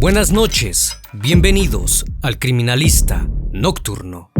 Buenas noches, bienvenidos al Criminalista Nocturno.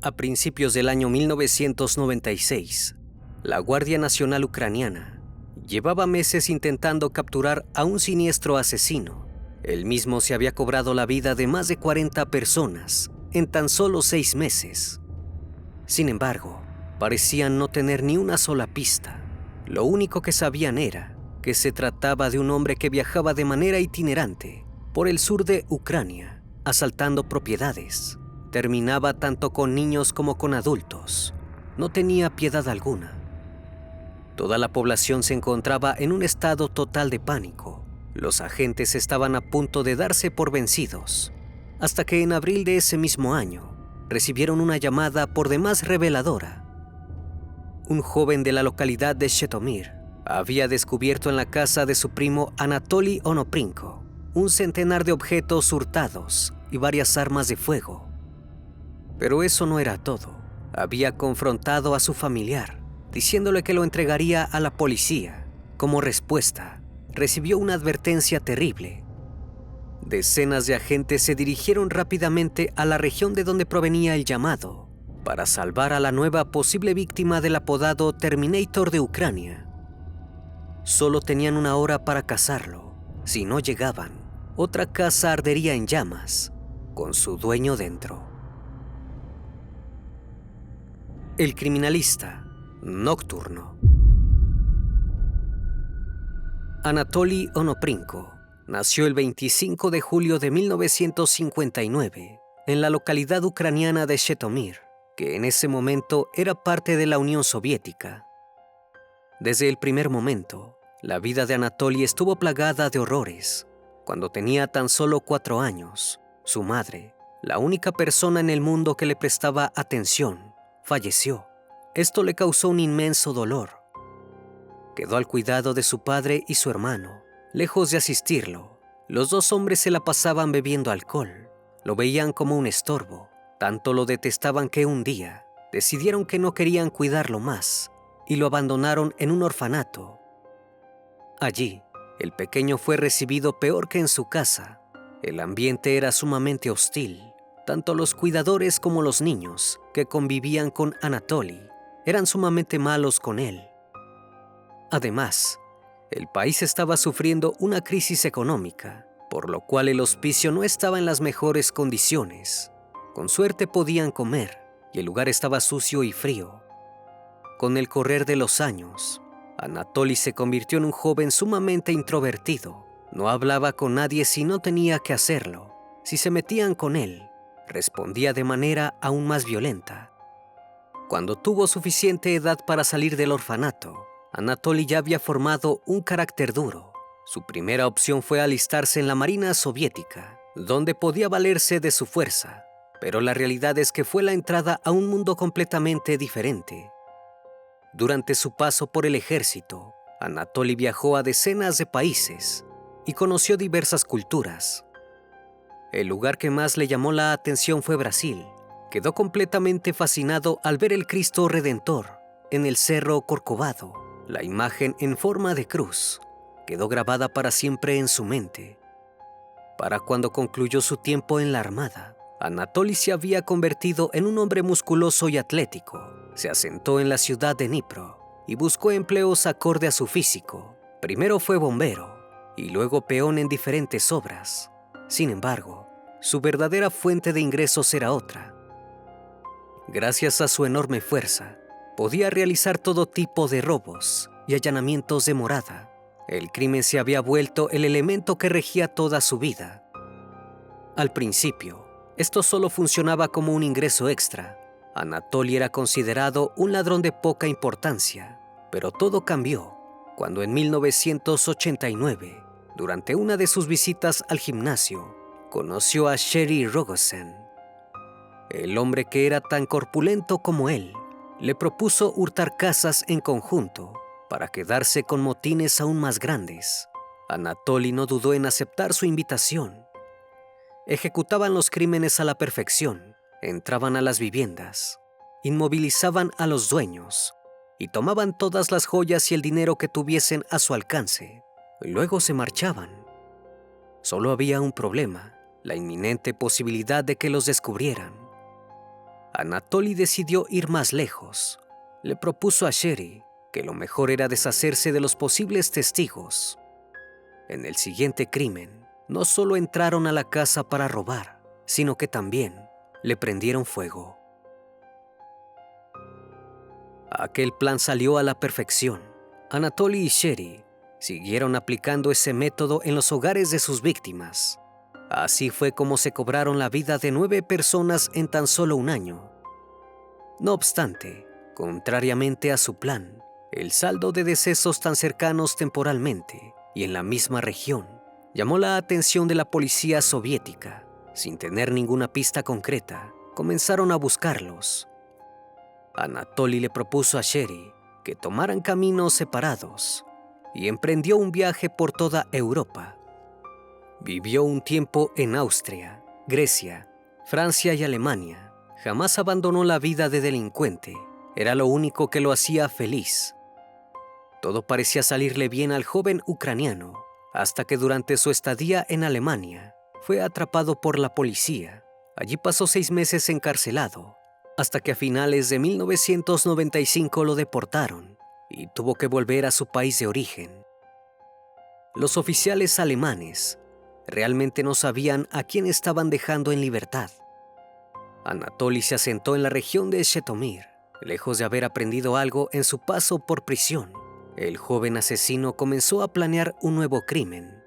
A principios del año 1996, la Guardia Nacional Ucraniana llevaba meses intentando capturar a un siniestro asesino. Él mismo se había cobrado la vida de más de 40 personas en tan solo 6 meses. Sin embargo, parecían no tener ni una sola pista. Lo único que sabían era que se trataba de un hombre que viajaba de manera itinerante por el sur de Ucrania, asaltando propiedades. Terminaba tanto con niños como con adultos. No tenía piedad alguna. Toda la población se encontraba en un estado total de pánico. Los agentes estaban a punto de darse por vencidos, hasta que en abril de ese mismo año recibieron una llamada por demás reveladora. Un joven de la localidad de Zhytomyr había descubierto en la casa de su primo Anatoly Onoprenko un centenar de objetos hurtados y varias armas de fuego. Pero eso no era todo. Había confrontado a su familiar, diciéndole que lo entregaría a la policía. Como respuesta, recibió una advertencia terrible. Decenas de agentes se dirigieron rápidamente a la región de donde provenía el llamado, para salvar a la nueva posible víctima del apodado Terminator de Ucrania. Solo tenían una hora para cazarlo. Si no llegaban, otra casa ardería en llamas, con su dueño dentro. El Criminalista Nocturno. Anatoly Onoprenko nació el 25 de julio de 1959 en la localidad ucraniana de Zhytomyr, que en ese momento era parte de la Unión Soviética. Desde el primer momento, la vida de Anatoly estuvo plagada de horrores. Cuando tenía tan solo 4 años, su madre, la única persona en el mundo que le prestaba atención, falleció. Esto le causó un inmenso dolor. Quedó al cuidado de su padre y su hermano. Lejos de asistirlo, los dos hombres se la pasaban bebiendo alcohol. Lo veían como un estorbo. Tanto lo detestaban que un día decidieron que no querían cuidarlo más y lo abandonaron en un orfanato. Allí, el pequeño fue recibido peor que en su casa. El ambiente era sumamente hostil. Tanto los cuidadores como los niños que convivían con Anatoly eran sumamente malos con él. Además, el país estaba sufriendo una crisis económica, por lo cual el hospicio no estaba en las mejores condiciones. Con suerte podían comer y el lugar estaba sucio y frío. Con el correr de los años, Anatoly se convirtió en un joven sumamente introvertido. No hablaba con nadie si no tenía que hacerlo. Si se metían con él, respondía de manera aún más violenta. Cuando tuvo suficiente edad para salir del orfanato, Anatoly ya había formado un carácter duro. Su primera opción fue alistarse en la Marina Soviética, donde podía valerse de su fuerza, pero la realidad es que fue la entrada a un mundo completamente diferente. Durante su paso por el ejército, Anatoly viajó a decenas de países y conoció diversas culturas. El lugar que más le llamó la atención fue Brasil. Quedó completamente fascinado al ver el Cristo Redentor en el Cerro Corcovado. La imagen en forma de cruz quedó grabada para siempre en su mente. Para cuando concluyó su tiempo en la Armada, Anatoly se había convertido en un hombre musculoso y atlético. Se asentó en la ciudad de Dnipro y buscó empleos acorde a su físico. Primero fue bombero y luego peón en diferentes obras. Sin embargo, su verdadera fuente de ingresos era otra. Gracias a su enorme fuerza, podía realizar todo tipo de robos y allanamientos de morada. El crimen se había vuelto el elemento que regía toda su vida. Al principio, Esto solo funcionaba como un ingreso extra. Anatoly era considerado un ladrón de poca importancia, pero todo cambió cuando en 1989, durante una de sus visitas al gimnasio, conoció a Sherry Rogosen. El hombre, que era tan corpulento como él, le propuso hurtar casas en conjunto para quedarse con motines aún más grandes. Anatoly no dudó en aceptar su invitación. Ejecutaban los crímenes a la perfección, entraban a las viviendas, inmovilizaban a los dueños y tomaban todas las joyas y el dinero que tuviesen a su alcance. Luego se marchaban. Solo había un problema: la inminente posibilidad de que los descubrieran. Anatoly decidió ir más lejos. Le propuso a Sherry que lo mejor era deshacerse de los posibles testigos. En el siguiente crimen, no solo entraron a la casa para robar, sino que también le prendieron fuego. Aquel plan salió a la perfección. Anatoly y Sherry siguieron aplicando ese método en los hogares de sus víctimas. Así fue como se cobraron la vida de 9 personas en tan solo un año. No obstante, contrariamente a su plan, el saldo de decesos tan cercanos temporalmente y en la misma región llamó la atención de la policía soviética. Sin tener ninguna pista concreta, comenzaron a buscarlos. Anatoly le propuso a Sherry que tomaran caminos separados y emprendió un viaje por toda Europa. Vivió un tiempo en Austria, Grecia, Francia y Alemania. Jamás abandonó la vida de delincuente. Era lo único que lo hacía feliz. Todo parecía salirle bien al joven ucraniano, hasta que durante su estadía en Alemania fue atrapado por la policía. Allí pasó 6 meses encarcelado, hasta que a finales de 1995 lo deportaron y tuvo que volver a su país de origen. Los oficiales alemanes realmente no sabían a quién estaban dejando en libertad. Anatoly se asentó en la región de Chetomir. Lejos de haber aprendido algo en su paso por prisión, el joven asesino comenzó a planear un nuevo crimen.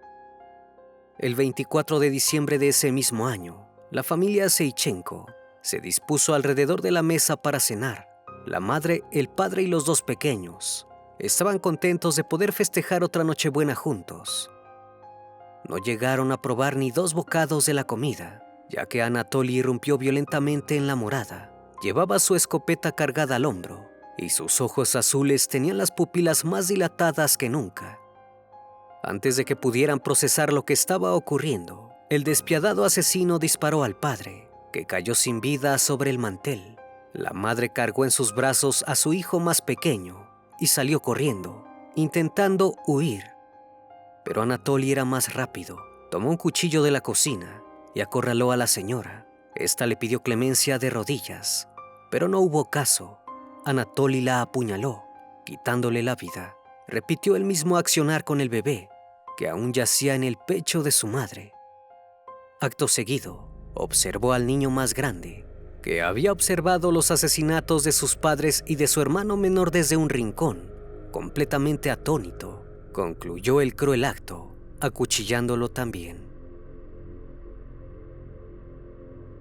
El 24 de diciembre de ese mismo año, la familia Seichenko se dispuso alrededor de la mesa para cenar. La madre, el padre y los 2 pequeños estaban contentos de poder festejar otra Nochebuena juntos. No llegaron a probar ni 2 bocados de la comida, ya que Anatoly irrumpió violentamente en la morada. Llevaba su escopeta cargada al hombro y sus ojos azules tenían las pupilas más dilatadas que nunca. Antes de que pudieran procesar lo que estaba ocurriendo, el despiadado asesino disparó al padre, que cayó sin vida sobre el mantel. La madre cargó en sus brazos a su hijo más pequeño y salió corriendo, intentando huir. Pero Anatoly era más rápido. Tomó un cuchillo de la cocina y acorraló a la señora. Esta le pidió clemencia de rodillas, pero no hubo caso. Anatoly la apuñaló, quitándole la vida. Repitió el mismo accionar con el bebé, que aún yacía en el pecho de su madre. Acto seguido, observó al niño más grande, que había observado los asesinatos de sus padres y de su hermano menor desde un rincón. Completamente atónito, concluyó el cruel acto, acuchillándolo también.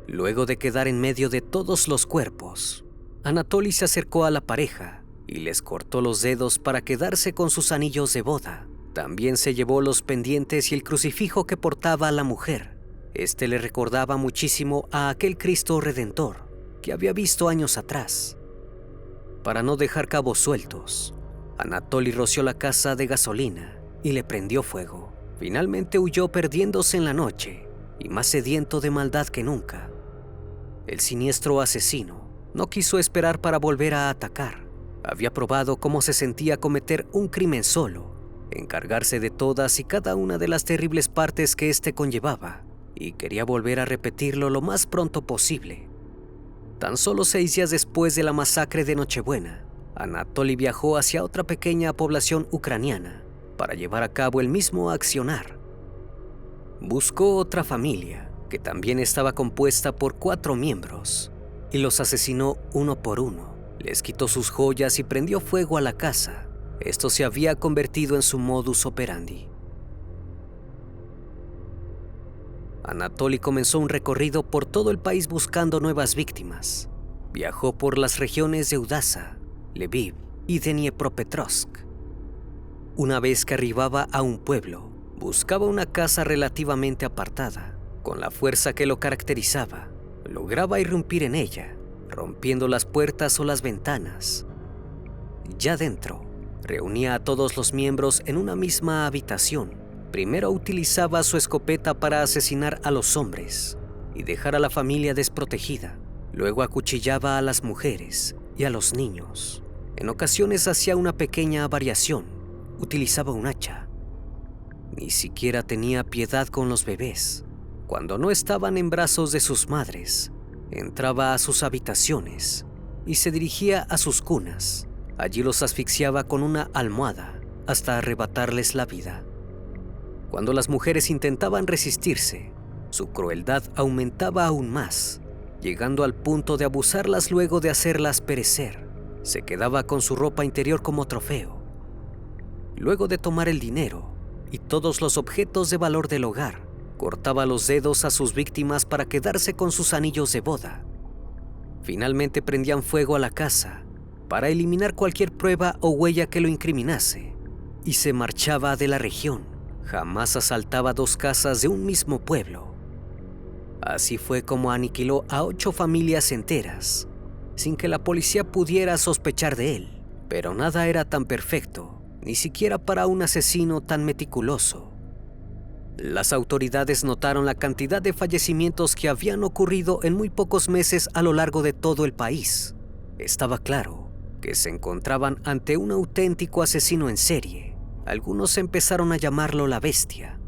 Luego de quedar en medio de todos los cuerpos, Anatoly se acercó a la pareja y les cortó los dedos para quedarse con sus anillos de boda. También se llevó los pendientes y el crucifijo que portaba la mujer. Este le recordaba muchísimo a aquel Cristo Redentor que había visto años atrás. Para no dejar cabos sueltos, Anatoly roció la casa de gasolina y le prendió fuego. Finalmente huyó, perdiéndose en la noche y más sediento de maldad que nunca. El siniestro asesino no quiso esperar para volver a atacar. Había probado cómo se sentía cometer un crimen solo, encargarse de todas y cada una de las terribles partes que éste conllevaba, y quería volver a repetirlo lo más pronto posible. Tan solo 6 días después de la masacre de Nochebuena, Anatoly viajó hacia otra pequeña población ucraniana para llevar a cabo el mismo accionar. Buscó otra familia, que también estaba compuesta por 4 miembros, y los asesinó uno por uno. Les quitó sus joyas y prendió fuego a la casa. Esto se había convertido en su modus operandi. Anatoly comenzó un recorrido por todo el país buscando nuevas víctimas. Viajó por las regiones de Udasa, Lviv y Dniepropetrovsk. Una vez que arribaba a un pueblo, buscaba una casa relativamente apartada. Con la fuerza que lo caracterizaba, lograba irrumpir en ella, rompiendo las puertas o las ventanas. Ya dentro, reunía a todos los miembros en una misma habitación. Primero utilizaba su escopeta para asesinar a los hombres y dejar a la familia desprotegida. Luego acuchillaba a las mujeres y a los niños. En ocasiones hacía una pequeña variación. Utilizaba un hacha. Ni siquiera tenía piedad con los bebés. Cuando no estaban en brazos de sus madres, entraba a sus habitaciones y se dirigía a sus cunas. Allí los asfixiaba con una almohada hasta arrebatarles la vida. Cuando las mujeres intentaban resistirse, su crueldad aumentaba aún más, llegando al punto de abusarlas luego de hacerlas perecer. Se quedaba con su ropa interior como trofeo. Luego de tomar el dinero y todos los objetos de valor del hogar, cortaba los dedos a sus víctimas para quedarse con sus anillos de boda. Finalmente prendían fuego a la casa para eliminar cualquier prueba o huella que lo incriminase y se marchaba de la región. Jamás asaltaba dos casas de un mismo pueblo. Así fue como aniquiló a 8 familias enteras, sin que la policía pudiera sospechar de él. Pero nada era tan perfecto, ni siquiera para un asesino tan meticuloso. Las autoridades notaron la cantidad de fallecimientos que habían ocurrido en muy pocos meses a lo largo de todo el país. Estaba claro que se encontraban ante un auténtico asesino en serie. Algunos empezaron a llamarlo la bestia.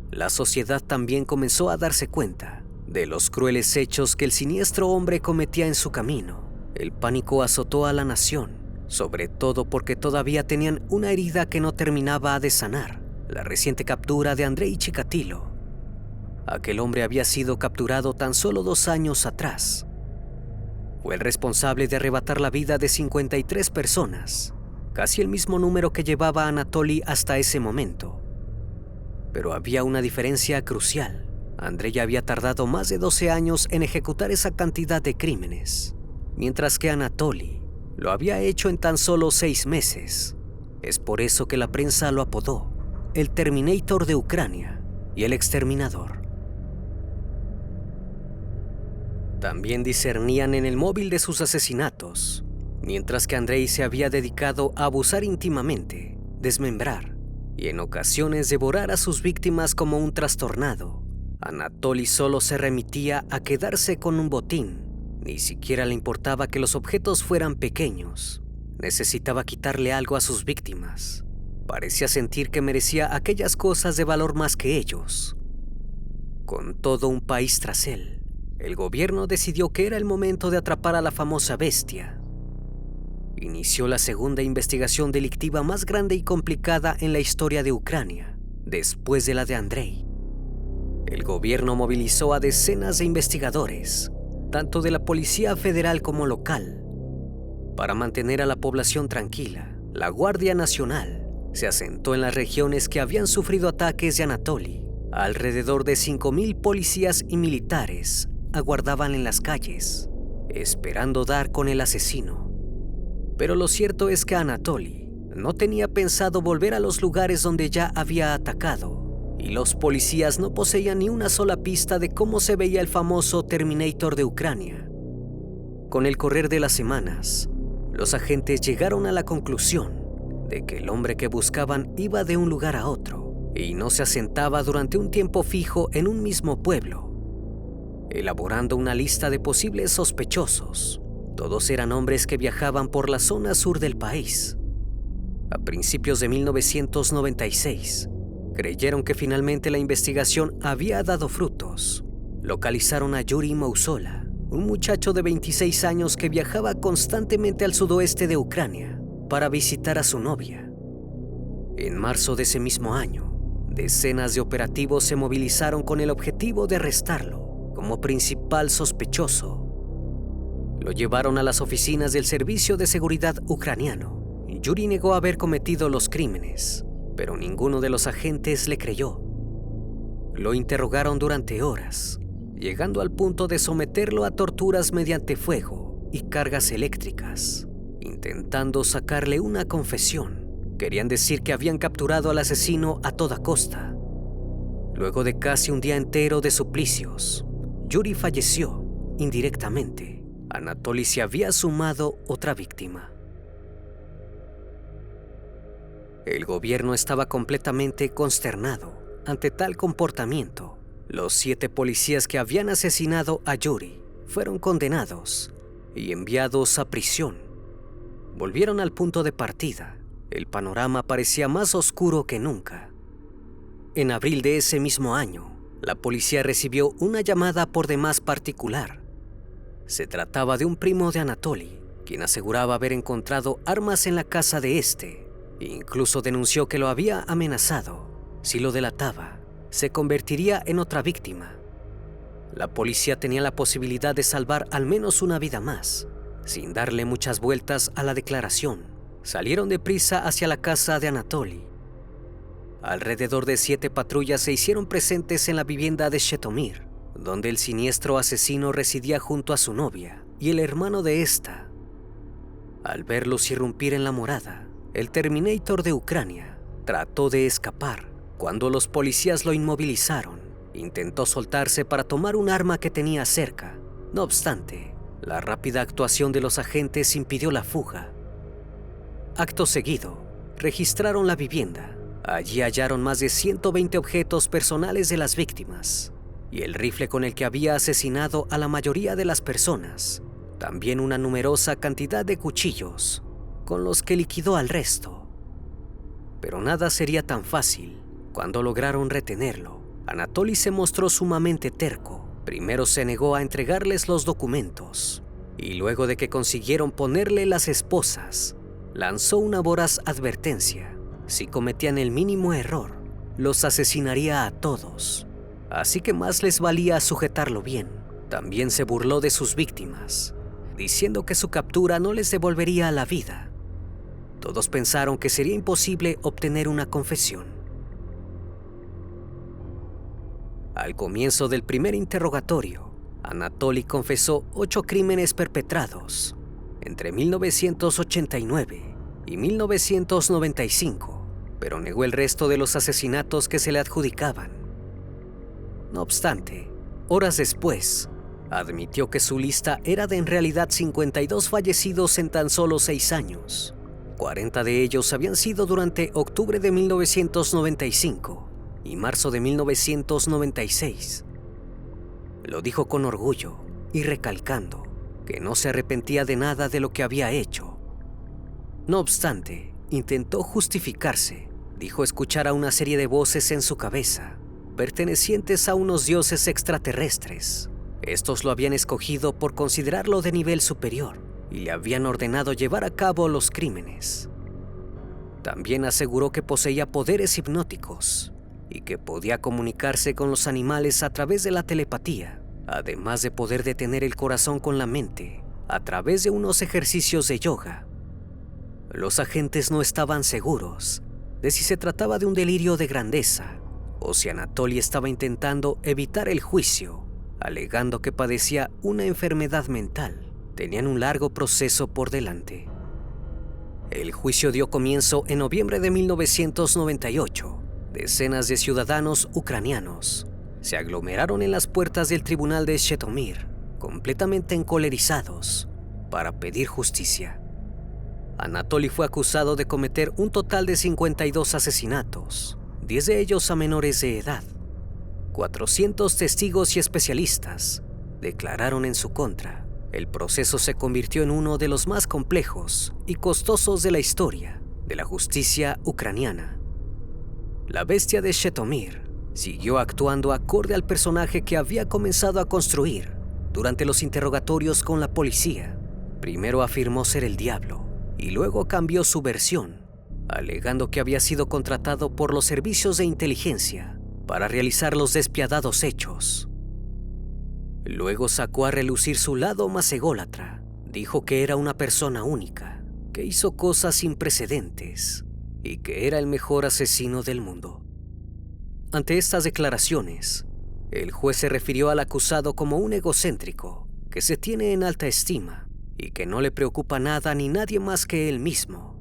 La sociedad también comenzó a darse cuenta de los crueles hechos que el siniestro hombre cometía en su camino. El pánico azotó a la nación, sobre todo porque todavía tenían una herida que no terminaba de sanar: la reciente captura de Andrei Chikatilo. Aquel hombre había sido capturado tan solo 2 años atrás. Fue el responsable de arrebatar la vida de 53 personas, casi el mismo número que llevaba Anatoly hasta ese momento. Pero había una diferencia crucial. Andrei había tardado más de 12 años en ejecutar esa cantidad de crímenes, mientras que Anatoly lo había hecho en tan solo 6 meses. Es por eso que la prensa lo apodó el Terminator de Ucrania y el exterminador. También discernían en el móvil de sus asesinatos. Mientras que Andrei se había dedicado a abusar íntimamente, desmembrar y en ocasiones devorar a sus víctimas como un trastornado, Anatoly solo se remitía a quedarse con un botín. Ni siquiera le importaba que los objetos fueran pequeños. Necesitaba quitarle algo a sus víctimas. Parecía sentir que merecía aquellas cosas de valor más que ellos. Con todo un país tras él, el gobierno decidió que era el momento de atrapar a la famosa bestia. Inició la segunda investigación delictiva más grande y complicada en la historia de Ucrania, después de la de Andrei. El gobierno movilizó a decenas de investigadores, tanto de la Policía Federal como local. Para mantener a la población tranquila, la Guardia Nacional se asentó en las regiones que habían sufrido ataques de Anatoly. Alrededor de 5,000 policías y militares aguardaban en las calles, esperando dar con el asesino. Pero lo cierto es que Anatoly no tenía pensado volver a los lugares donde ya había atacado, y los policías no poseían ni una sola pista de cómo se veía el famoso Terminator de Ucrania. Con el correr de las semanas, los agentes llegaron a la conclusión de que el hombre que buscaban iba de un lugar a otro y no se asentaba durante un tiempo fijo en un mismo pueblo. Elaborando una lista de posibles sospechosos, todos eran hombres que viajaban por la zona sur del país. A principios de 1996, creyeron que finalmente la investigación había dado frutos. Localizaron a Yuri Mousola, un muchacho de 26 años que viajaba constantemente al sudoeste de Ucrania para visitar a su novia. En marzo de ese mismo año, decenas de operativos se movilizaron con el objetivo de arrestarlo como principal sospechoso. Lo llevaron a las oficinas del Servicio de Seguridad ucraniano. Yuri negó haber cometido los crímenes, pero ninguno de los agentes le creyó. Lo interrogaron durante horas, llegando al punto de someterlo a torturas mediante fuego y cargas eléctricas, intentando sacarle una confesión. Querían decir que habían capturado al asesino a toda costa. Luego de casi un día entero de suplicios, Yuri falleció indirectamente. Anatoly se había sumado otra víctima. El gobierno estaba completamente consternado ante tal comportamiento. Los 7 policías que habían asesinado a Yuri fueron condenados y enviados a prisión. Volvieron al punto de partida. El panorama parecía más oscuro que nunca. En abril de ese mismo año, la policía recibió una llamada por demás particular. Se trataba de un primo de Anatoly, quien aseguraba haber encontrado armas en la casa de este. Incluso denunció que lo había amenazado. Si lo delataba, se convertiría en otra víctima. La policía tenía la posibilidad de salvar al menos una vida más. Sin darle muchas vueltas a la declaración, salieron deprisa hacia la casa de Anatoly. Alrededor de 7 patrullas se hicieron presentes en la vivienda de Zhytomyr, donde el siniestro asesino residía junto a su novia y el hermano de esta. Al verlos irrumpir en la morada, el Terminator de Ucrania trató de escapar. Cuando los policías lo inmovilizaron, intentó soltarse para tomar un arma que tenía cerca. No obstante, la rápida actuación de los agentes impidió la fuga. Acto seguido, registraron la vivienda. Allí hallaron más de 120 objetos personales de las víctimas y el rifle con el que había asesinado a la mayoría de las personas. También una numerosa cantidad de cuchillos con los que liquidó al resto. Pero nada sería tan fácil. Cuando lograron retenerlo, Anatoly se mostró sumamente terco. Primero se negó a entregarles los documentos y luego de que consiguieron ponerle las esposas, lanzó una voraz advertencia. Si cometían el mínimo error, los asesinaría a todos. Así que más les valía sujetarlo bien. También se burló de sus víctimas, diciendo que su captura no les devolvería la vida. Todos pensaron que sería imposible obtener una confesión. Al comienzo del primer interrogatorio, Anatoly confesó 8 crímenes perpetrados entre 1989 y 1995, pero negó el resto de los asesinatos que se le adjudicaban. No obstante, horas después, admitió que su lista era de en realidad 52 fallecidos en tan solo 6 años. 40 de ellos habían sido durante octubre de 1995 y marzo de 1996. Lo dijo con orgullo y recalcando que no se arrepentía de nada de lo que había hecho. No obstante, intentó justificarse. Dijo escuchar a una serie de voces en su cabeza, pertenecientes a unos dioses extraterrestres. Estos lo habían escogido por considerarlo de nivel superior y le habían ordenado llevar a cabo los crímenes. También aseguró que poseía poderes hipnóticos y que podía comunicarse con los animales a través de la telepatía, además de poder detener el corazón con la mente a través de unos ejercicios de yoga. Los agentes no estaban seguros de si se trataba de un delirio de grandeza o si Anatoly estaba intentando evitar el juicio, alegando que padecía una enfermedad mental. Tenían un largo proceso por delante. El juicio dio comienzo en noviembre de 1998. Decenas de ciudadanos ucranianos se aglomeraron en las puertas del tribunal de Zhytomyr, completamente encolerizados, para pedir justicia. Anatoly fue acusado de cometer un total de 52 asesinatos, 10 de ellos a menores de edad. 400 testigos y especialistas declararon en su contra. El proceso se convirtió en uno de los más complejos y costosos de la historia de la justicia ucraniana. La bestia de Zhytomyr siguió actuando acorde al personaje que había comenzado a construir durante los interrogatorios con la policía. Primero afirmó ser el diablo y luego cambió su versión, alegando que había sido contratado por los servicios de inteligencia para realizar los despiadados hechos. Luego sacó a relucir su lado más ególatra. Dijo que era una persona única, que hizo cosas sin precedentes y que era el mejor asesino del mundo. Ante estas declaraciones, el juez se refirió al acusado como un egocéntrico que se tiene en alta estima y que no le preocupa nada ni nadie más que él mismo.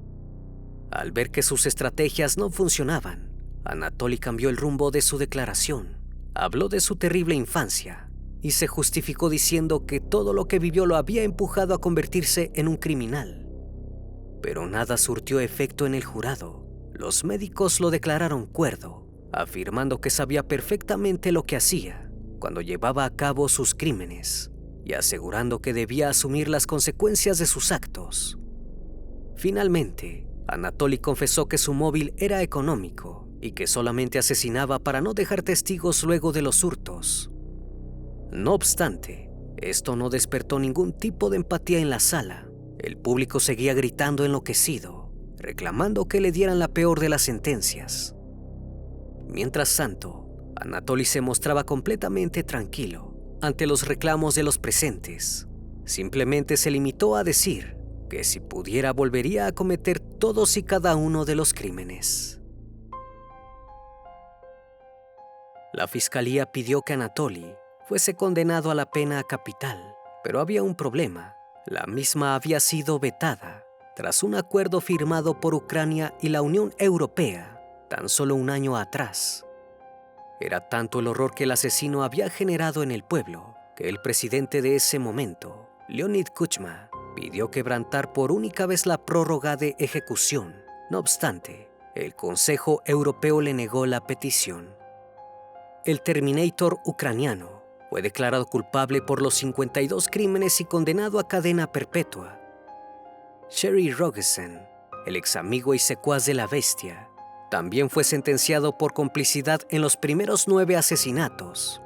Al ver que sus estrategias no funcionaban, Anatoly cambió el rumbo de su declaración. Habló de su terrible infancia y se justificó diciendo que todo lo que vivió lo había empujado a convertirse en un criminal. Pero nada surtió efecto en el jurado. Los médicos lo declararon cuerdo, afirmando que sabía perfectamente lo que hacía cuando llevaba a cabo sus crímenes y asegurando que debía asumir las consecuencias de sus actos. Finalmente, Anatoly confesó que su móvil era económico y que solamente asesinaba para no dejar testigos luego de los hurtos. No obstante, esto no despertó ningún tipo de empatía en la sala. El público seguía gritando enloquecido, reclamando que le dieran la peor de las sentencias. Mientras tanto, Anatoly se mostraba completamente tranquilo ante los reclamos de los presentes. Simplemente se limitó a decir que si pudiera volvería a cometer todos y cada uno de los crímenes. La fiscalía pidió que Anatoly fuese condenado a la pena capital, pero había un problema. La misma había sido vetada tras un acuerdo firmado por Ucrania y la Unión Europea tan solo un año atrás. Era tanto el horror que el asesino había generado en el pueblo que el presidente de ese momento, Leonid Kuchma, pidió quebrantar por única vez la prórroga de ejecución. No obstante, el Consejo Europeo le negó la petición. El Terminator ucraniano fue declarado culpable por los 52 crímenes y condenado a cadena perpetua. Sherry Rogesen, el ex amigo y secuaz de la bestia, también fue sentenciado por complicidad en los primeros 9 asesinatos.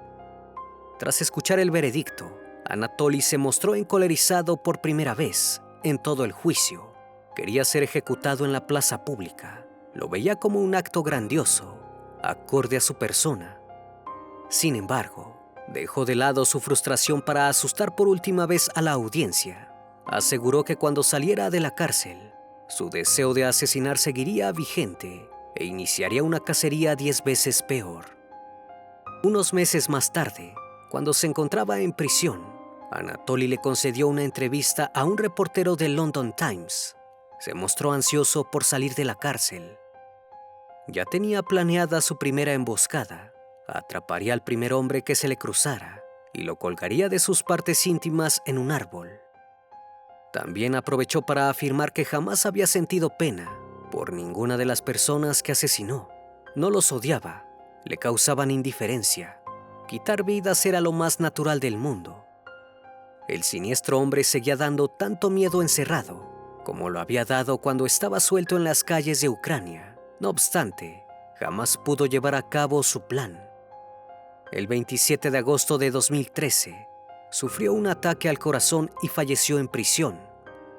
Tras escuchar el veredicto, Anatoly se mostró encolerizado por primera vez en todo el juicio. Quería ser ejecutado en la plaza pública. Lo veía como un acto grandioso, acorde a su persona. Sin embargo, dejó de lado su frustración para asustar por última vez a la audiencia. Aseguró que cuando saliera de la cárcel, su deseo de asesinar seguiría vigente e iniciaría una cacería 10 veces peor. Unos meses más tarde, cuando se encontraba en prisión, Anatoly le concedió una entrevista a un reportero del London Times. Se mostró ansioso por salir de la cárcel. Ya tenía planeada su primera emboscada. Atraparía al primer hombre que se le cruzara y lo colgaría de sus partes íntimas en un árbol. También aprovechó para afirmar que jamás había sentido pena por ninguna de las personas que asesinó. No los odiaba, le causaban indiferencia. Quitar vidas era lo más natural del mundo. El siniestro hombre seguía dando tanto miedo encerrado como lo había dado cuando estaba suelto en las calles de Ucrania. No obstante, jamás pudo llevar a cabo su plan. El 27 de agosto de 2013, sufrió un ataque al corazón y falleció en prisión.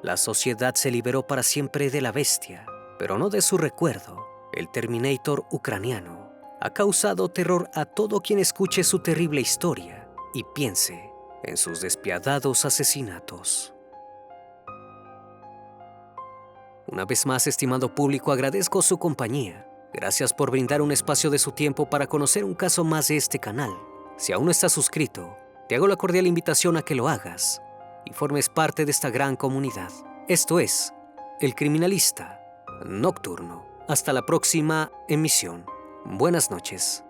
La sociedad se liberó para siempre de la bestia, pero no de su recuerdo. El Terminator ucraniano ha causado terror a todo quien escuche su terrible historia y piense en sus despiadados asesinatos. Una vez más, estimado público, agradezco su compañía. Gracias por brindar un espacio de su tiempo para conocer un caso más de este canal. Si aún no estás suscrito, te hago la cordial invitación a que lo hagas y formes parte de esta gran comunidad. Esto es El Criminalista Nocturno. Hasta la próxima emisión. Buenas noches.